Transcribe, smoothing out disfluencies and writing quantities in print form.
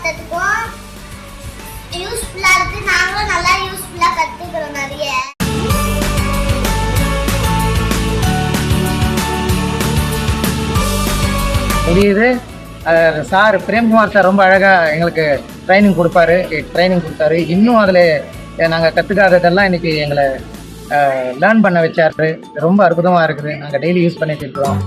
மொத்தத்துக்கும் யூஸ்ஃபுல்லா இருக்கு. நாங்களும் நல்லா யூஸ்ஃபுல்லா கத்துக்கிறோம் நிறைய. புரியுது. சார் பிரேம்குமார் சார் ரொம்ப அழகாக எங்களுக்கு ட்ரைனிங் கொடுத்தாரு. இன்னும் அதில் நாங்கள் கற்றுக்காததெல்லாம் இன்னைக்கு எங்களை லேர்ன் பண்ண வச்சாரு. ரொம்ப அற்புதமாக இருக்குது. நாங்கள் டெய்லி யூஸ் பண்ணிட்டு இருக்கிறோம்.